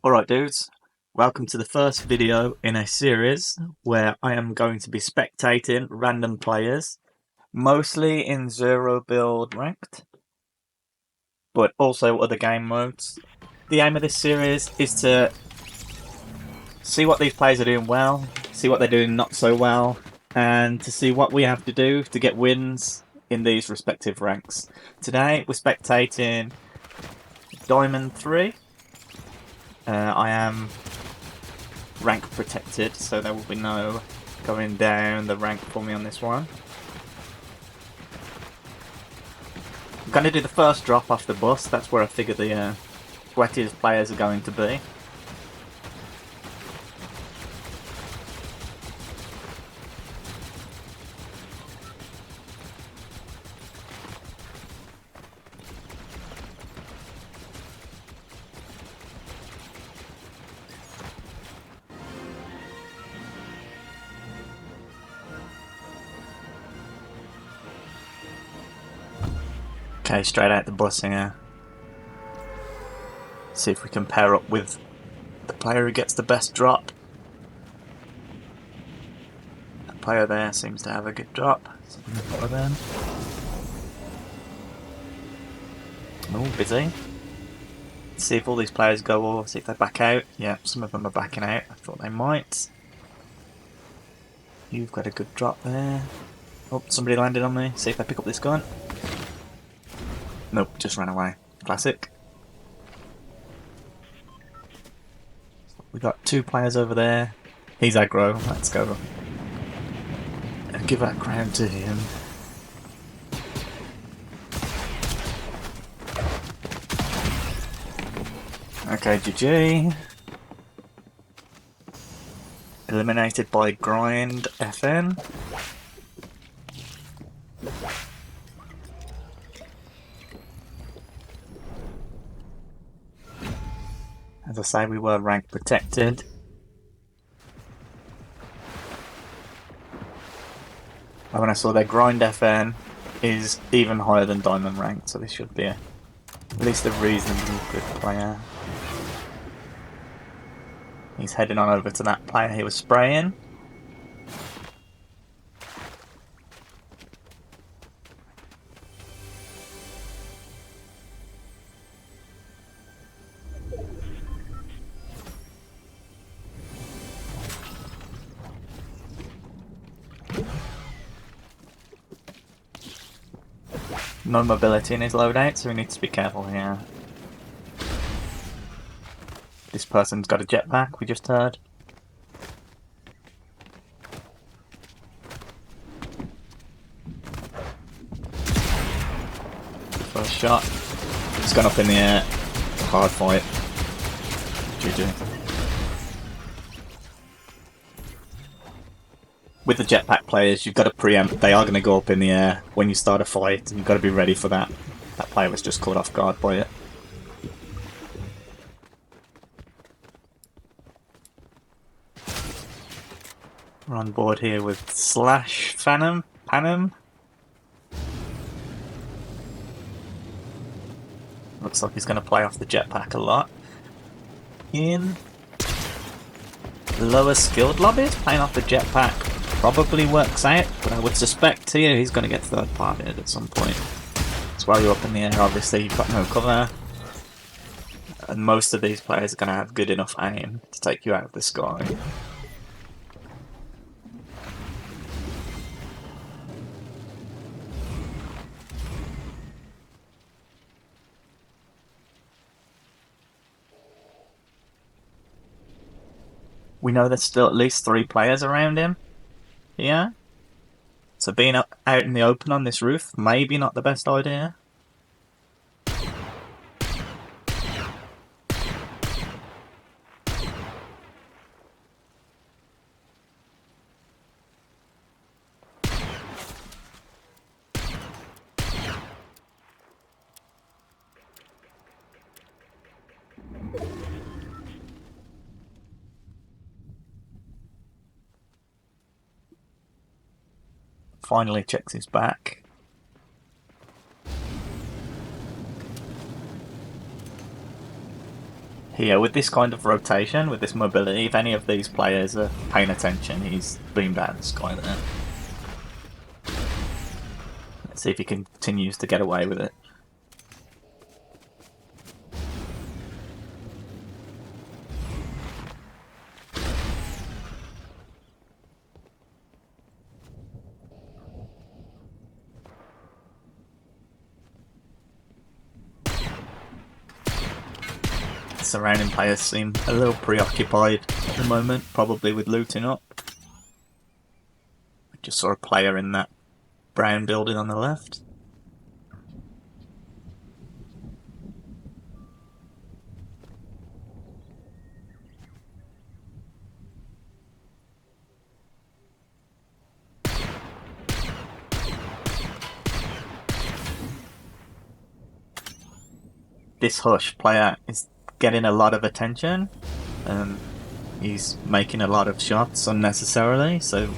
Alright dudes, welcome to the first video in a series where I am going to be spectating random players, mostly in zero build ranked, but also other game modes. The aim of this series is to see what these players are doing well, see what they're doing not so well, and to see what we have to do to get wins in these respective ranks. Today we're spectating Diamond 3. I am rank protected, so there will be no going down the rank for me on this one. I'm going to do the first drop off the bus. That's where I figure the sweatiest players are going to be. Okay, straight out the bus here. See if we can pair up with the player who gets the best drop. That player there seems to have a good drop. So I'm gonna follow them. Oh, busy. See if all these players go or see if they back out. Yeah, some of them are backing out. I thought they might. You've got a good drop there. Oh, somebody landed on me. See if I pick up this gun. Nope, just ran away. Classic. We got two players over there. He's aggro. Let's go. And give that crown to him. Okay, GG. Eliminated by Grind FN. As I say, we were rank protected. And when I saw their Grind FN is even higher than Diamond ranked, so this should be at least a reasonably good player. He's heading on over to that player he was spraying. No mobility in his loadout, so we need to be careful here. This person's got a jetpack, we just heard. First shot. It's gone up in the air. Hard fight. GG. With the jetpack players, you've got to preempt. They are going to go up in the air when you start a fight, and you've got to be ready for that. That player was just caught off guard by it. We're on board here with Slash Phantom. Looks like he's going to play off the jetpack a lot. In lower skilled lobbies, playing off the jetpack probably works out, but I would suspect here he's going to get third parted at some point. That's while you're up in the air, obviously you've got no cover, and most of these players are going to have good enough aim to take you out of the sky. We know there's still at least 3 players around him. Yeah. So being out in the open on this roof, maybe not the best idea. Finally checks his back. Here, with this kind of rotation, with this mobility, if any of these players are paying attention, he's beamed out of the sky there. Let's see if he continues to get away with it. Surrounding players seem a little preoccupied at the moment, probably with looting up. I just saw a player in that brown building on the left. This Hush player is getting a lot of attention. He's making a lot of shots unnecessarily, so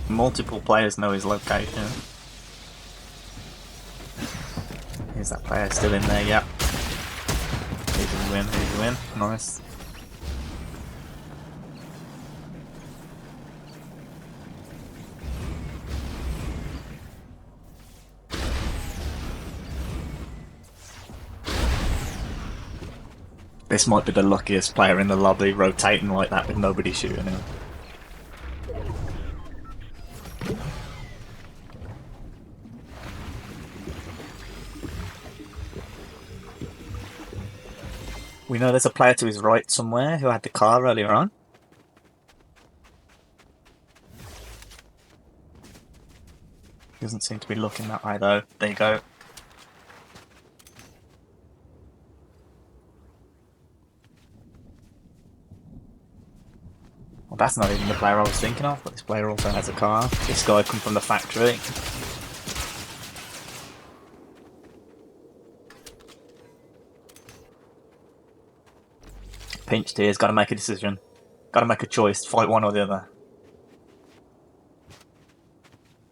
multiple players know his location. Is that player still in there? Yep. Easy win, easy win. Nice. This might be the luckiest player in the lobby rotating like that with nobody shooting him. We know there's a player to his right somewhere who had the car earlier on. Doesn't seem to be looking that way though. There you go. Well, that's not even the player I was thinking of, but this player also has a car. This guy come from the factory. Pinched here, he's got to make a decision. Got to make a choice, fight one or the other.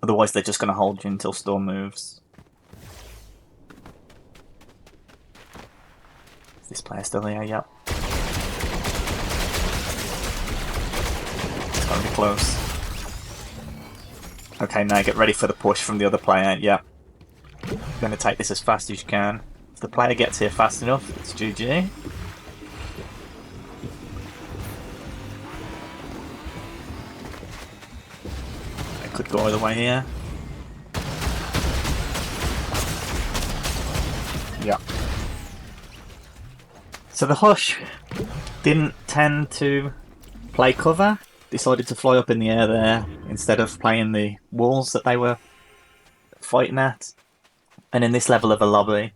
Otherwise they're just going to hold you until Storm moves. Is this player still here? Yep. It's going to be close. Okay, now get ready for the push from the other player. Yep. You're going to take this as fast as you can. If the player gets here fast enough, it's GG. Could go either way here. Yeah. So the Hush didn't tend to play cover. Decided to fly up in the air there instead of playing the walls that they were fighting at. And in this level of a lobby,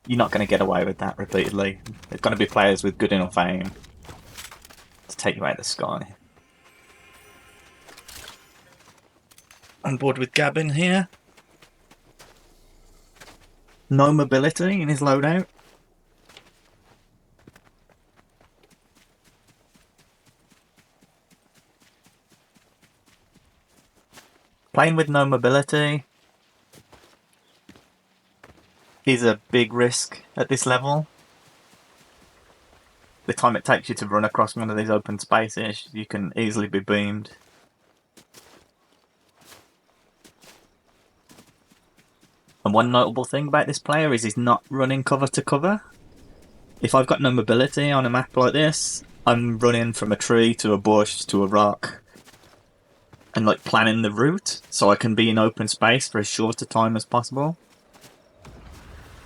you're not going to get away with that repeatedly. There's going to be players with good enough aim to take you out of the sky. On board with Gavin here. No mobility in his loadout. Playing with no mobility is a big risk at this level. The time it takes you to run across one of these open spaces, you can easily be beamed. And one notable thing about this player is he's not running cover to cover. If I've got no mobility on a map like this, I'm running from a tree to a bush to a rock and like planning the route so I can be in open space for as short a time as possible.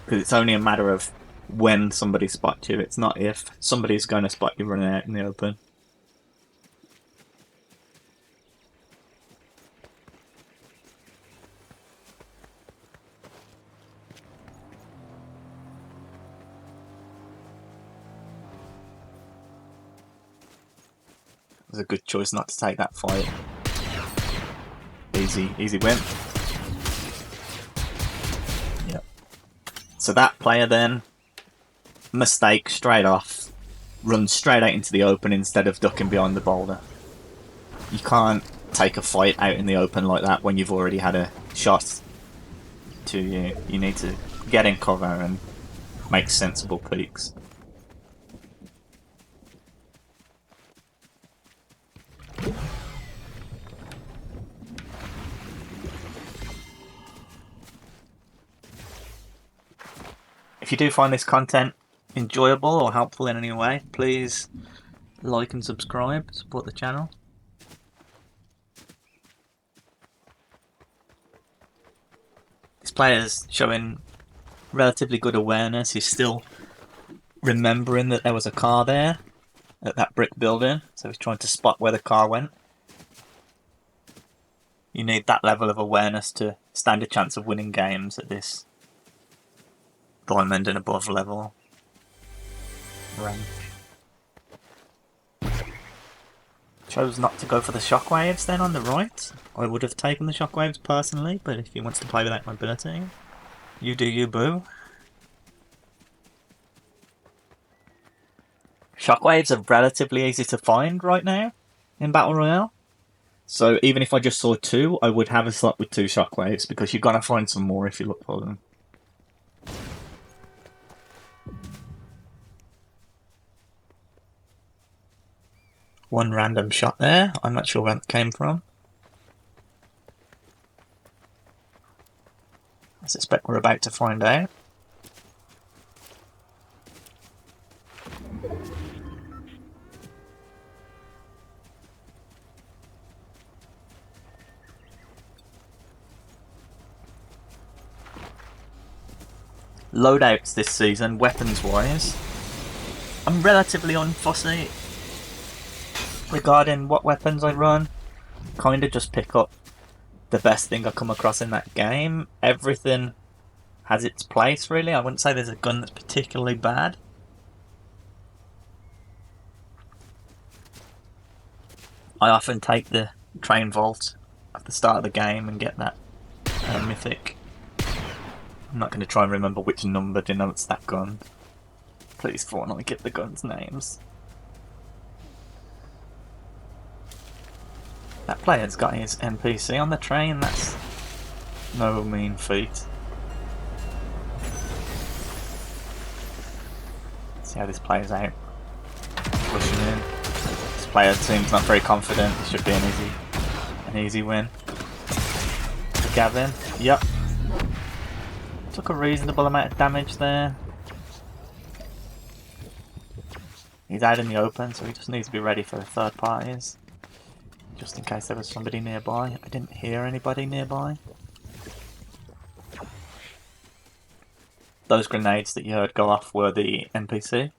Because it's only a matter of when somebody spots you, it's not if somebody's going to spot you running out in the open. It was a good choice not to take that fight. Easy win. Yep. So that player then, mistake straight off, runs straight out into the open instead of ducking behind the boulder. You can't take a fight out in the open like that when you've already had a shot to you. You need to get in cover and make sensible peeks. If you do find this content enjoyable or helpful in any way, please like and subscribe, support the channel. This player's showing relatively good awareness. He's still remembering that there was a car there at that brick building, so he's trying to spot where the car went. You need that level of awareness to stand a chance of winning games at this diamond and above level rank. Chose not to go for the shockwaves then on the right. I would have taken the shockwaves personally, but if he wants to play without mobility, you do you, boo. Shockwaves are relatively easy to find right now in Battle Royale. So even if I just saw 2, I would have a slot with 2 shockwaves, because you're gonna find some more if you look for them. One random shot there. I'm not sure where that came from. I suspect we're about to find out. Loadouts this season, weapons-wise, I'm relatively unfussy regarding what weapons I run. Kind of just pick up the best thing I come across in that game. Everything has its place, really. I wouldn't say there's a gun that's particularly bad. I often take the train vault at the start of the game and get that mythic. I'm not going to try and remember which number denotes that gun. Please, Fortnite, get the guns' names. That player's got his NPC on the train. That's no mean feat. See how this plays out. Pushing in. This player seems not very confident. It should be an easy win. For Gavin. Yep. Took a reasonable amount of damage there. He's out in the open, so he just needs to be ready for the third parties. Just in case there was somebody nearby. I didn't hear anybody nearby. Those grenades that you heard go off were the NPC.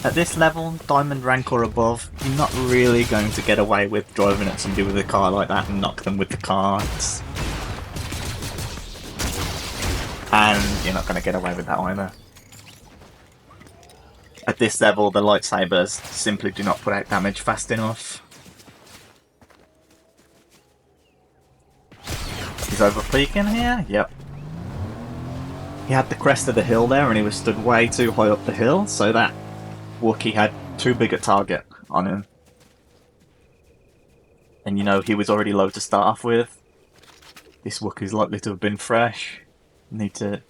At this level, diamond rank or above, you're not really going to get away with driving at somebody with a car like that and knock them with the carts. And you're not going to get away with that either. At this level, the lightsabers simply do not put out damage fast enough. He's over peaking here? Yep. He had the crest of the hill there and he was stood way too high up the hill, so that Wookiee had too big a target on him. And you know, he was already low to start off with. This Wookiee's likely to have been fresh. You need to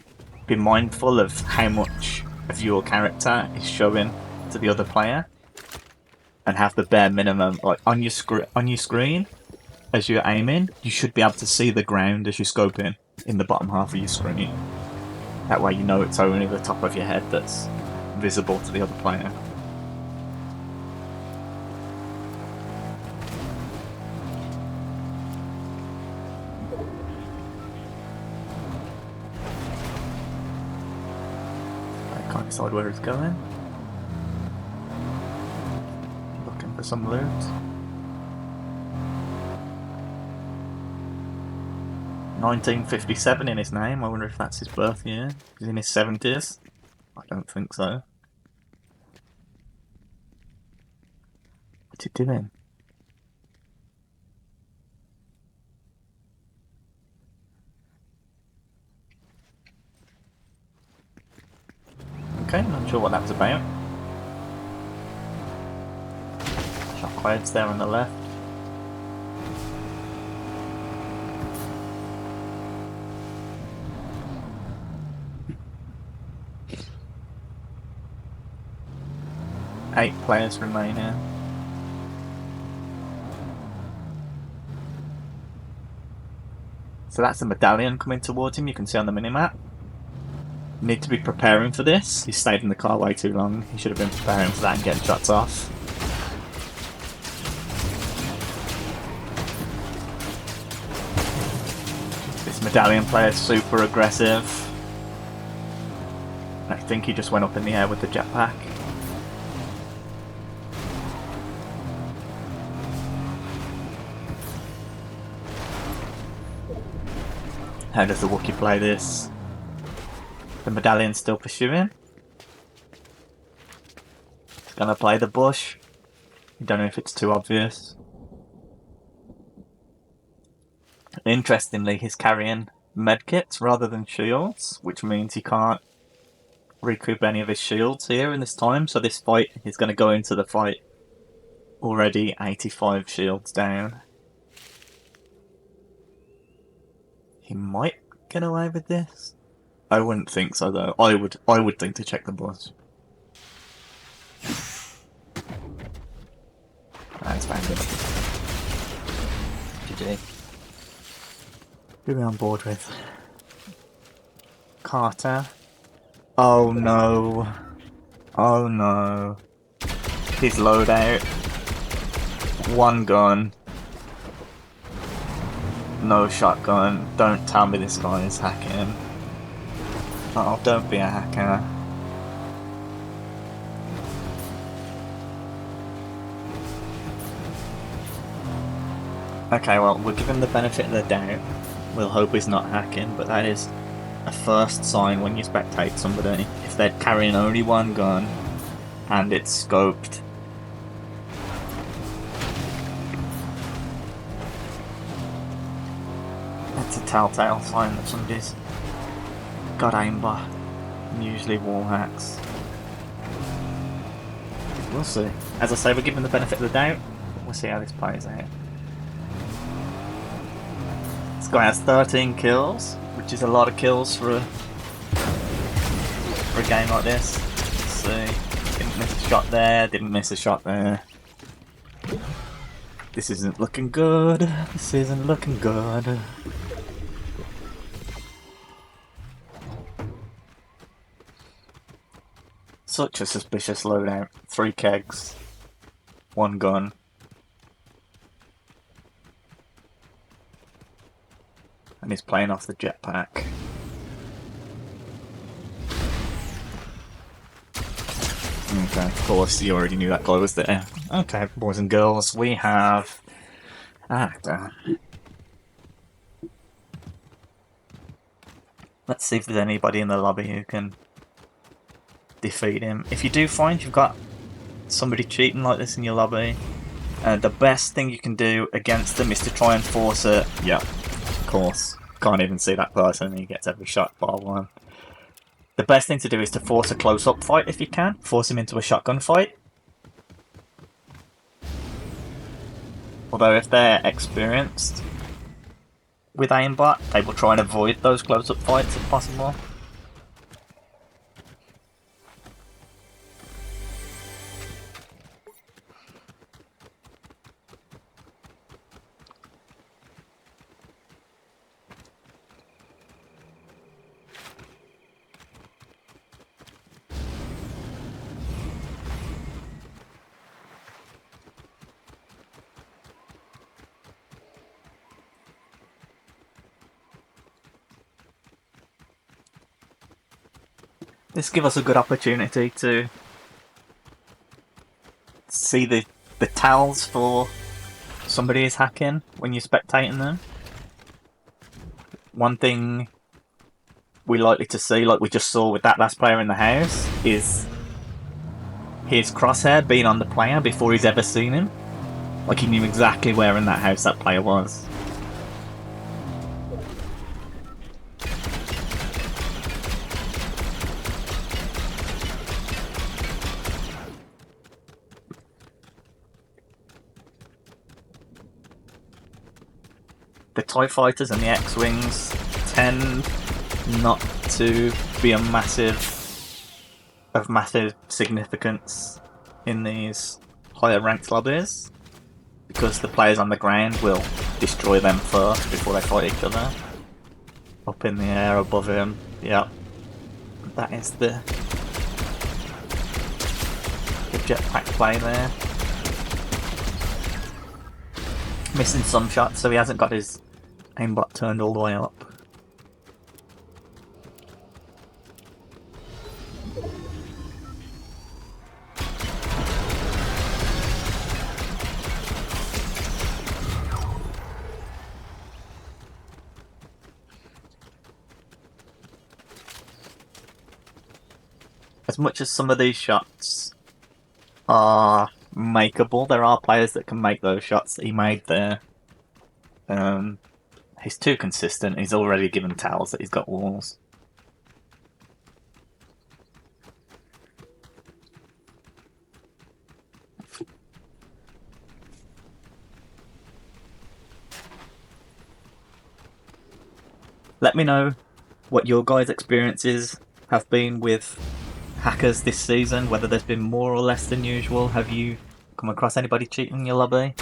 be mindful of how much of your character is showing to the other player. And have the bare minimum, like on your screen, as you're aiming, you should be able to see the ground as you're scoping in the bottom half of your screen. That way you know it's only the top of your head that's visible to the other player. I can't decide where it's going. Looking for some loot. (1957) in his name. I wonder if that's his birth year. He's in his 70s. I don't think so. What's he doing? Okay, not sure what that was about. Shockwaves there on the left. Eight players remaining. So that's the medallion coming towards him, you can see on the minimap. Need to be preparing for this. He stayed in the car way too long. He should have been preparing for that and getting shots off. This medallion player is super aggressive. I think he just went up in the air with the jetpack. How does the Wookiee play this? The medallion's still pursuing. He's gonna play the bush. I don't know if it's too obvious. Interestingly, he's carrying medkits rather than shields, which means he can't recoup any of his shields here in this time. So this fight, he's gonna go into the fight already 85 shields down. He might get away with this. I wouldn't think so though. I would think to check the boss. That's banged it. GG. Who are we on board with? Carter. Oh no. Oh no. His loadout. One gun. No shotgun. Don't tell me this guy is hacking. Oh, don't be a hacker. Okay, well, we'll give him the benefit of the doubt. We'll hope he's not hacking, but that is a first sign when you spectate somebody. If they're carrying only one gun and it's scoped. That's a telltale sign that somebody's got aimbot. And usually wall hacks. We'll see. As I say, we're giving the benefit of the doubt. We'll see how this plays out. This guy has 13 kills, which is a lot of kills for a game like this. Let's see. Didn't miss a shot there, didn't miss a shot there. This isn't looking good. This isn't looking good. Such a suspicious loadout. 3 kegs. 1 gun. And he's playing off the jetpack. Okay, of course, you already knew that guy was there. Okay, boys and girls, we have an actor. Let's see if there's anybody in the lobby who can defeat him. If you do find you've got somebody cheating like this in your lobby, the best thing you can do against them is to try and force it. Yeah, of course. Can't even see that person, he gets every shot bar one. The best thing to do is to force a close-up fight if you can. Force him into a shotgun fight. Although if they're experienced with aimbot, they will try and avoid those close-up fights if possible. This gives us a good opportunity to see the tells for somebody is hacking when you're spectating them. One thing we're likely to see, like we just saw with that last player in the house, is his crosshair being on the player before he's ever seen him. Like he knew exactly where in that house that player was. the TIE fighters and the X-Wings tend not to be of massive significance in these higher ranked lobbies, because the players on the ground will destroy them first before they fight each other. Up in the air above him, yep. That is the jetpack play there. Missing some shots, so he hasn't got his aimbot turned all the way up. As much as some of these shots are makeable, there are players that can make those shots that he made there. He's too consistent. He's already given towels that he's got walls. Let me know what your guys' experiences have been with hackers this season, whether there's been more or less than usual. Have you come across anybody cheating in your lobby?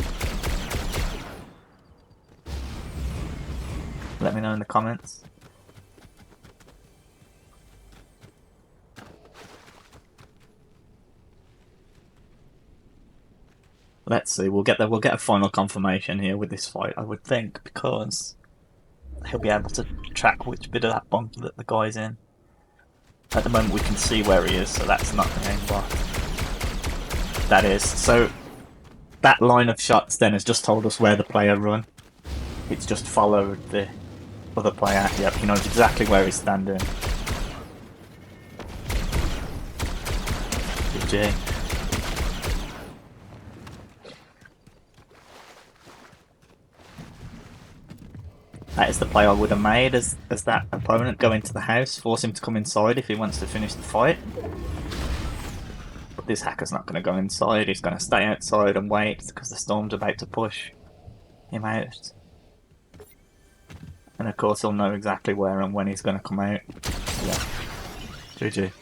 Let me know in the comments. Let's see, we'll get a final confirmation here with this fight, I would think, because he'll be able to track which bit of that bunker that the guy's in. At the moment we can see where he is, so that's not the aimbot. That is. So that line of shots then has just told us where the player run. It's just followed the other player. Yep, he knows exactly where he's standing. GG. That is the play I would have made as that opponent go into the house, force him to come inside if he wants to finish the fight. But this hacker's not going to go inside, he's going to stay outside and wait because the storm's about to push him out. And of course he'll know exactly where and when he's going to come out. Yeah. GG.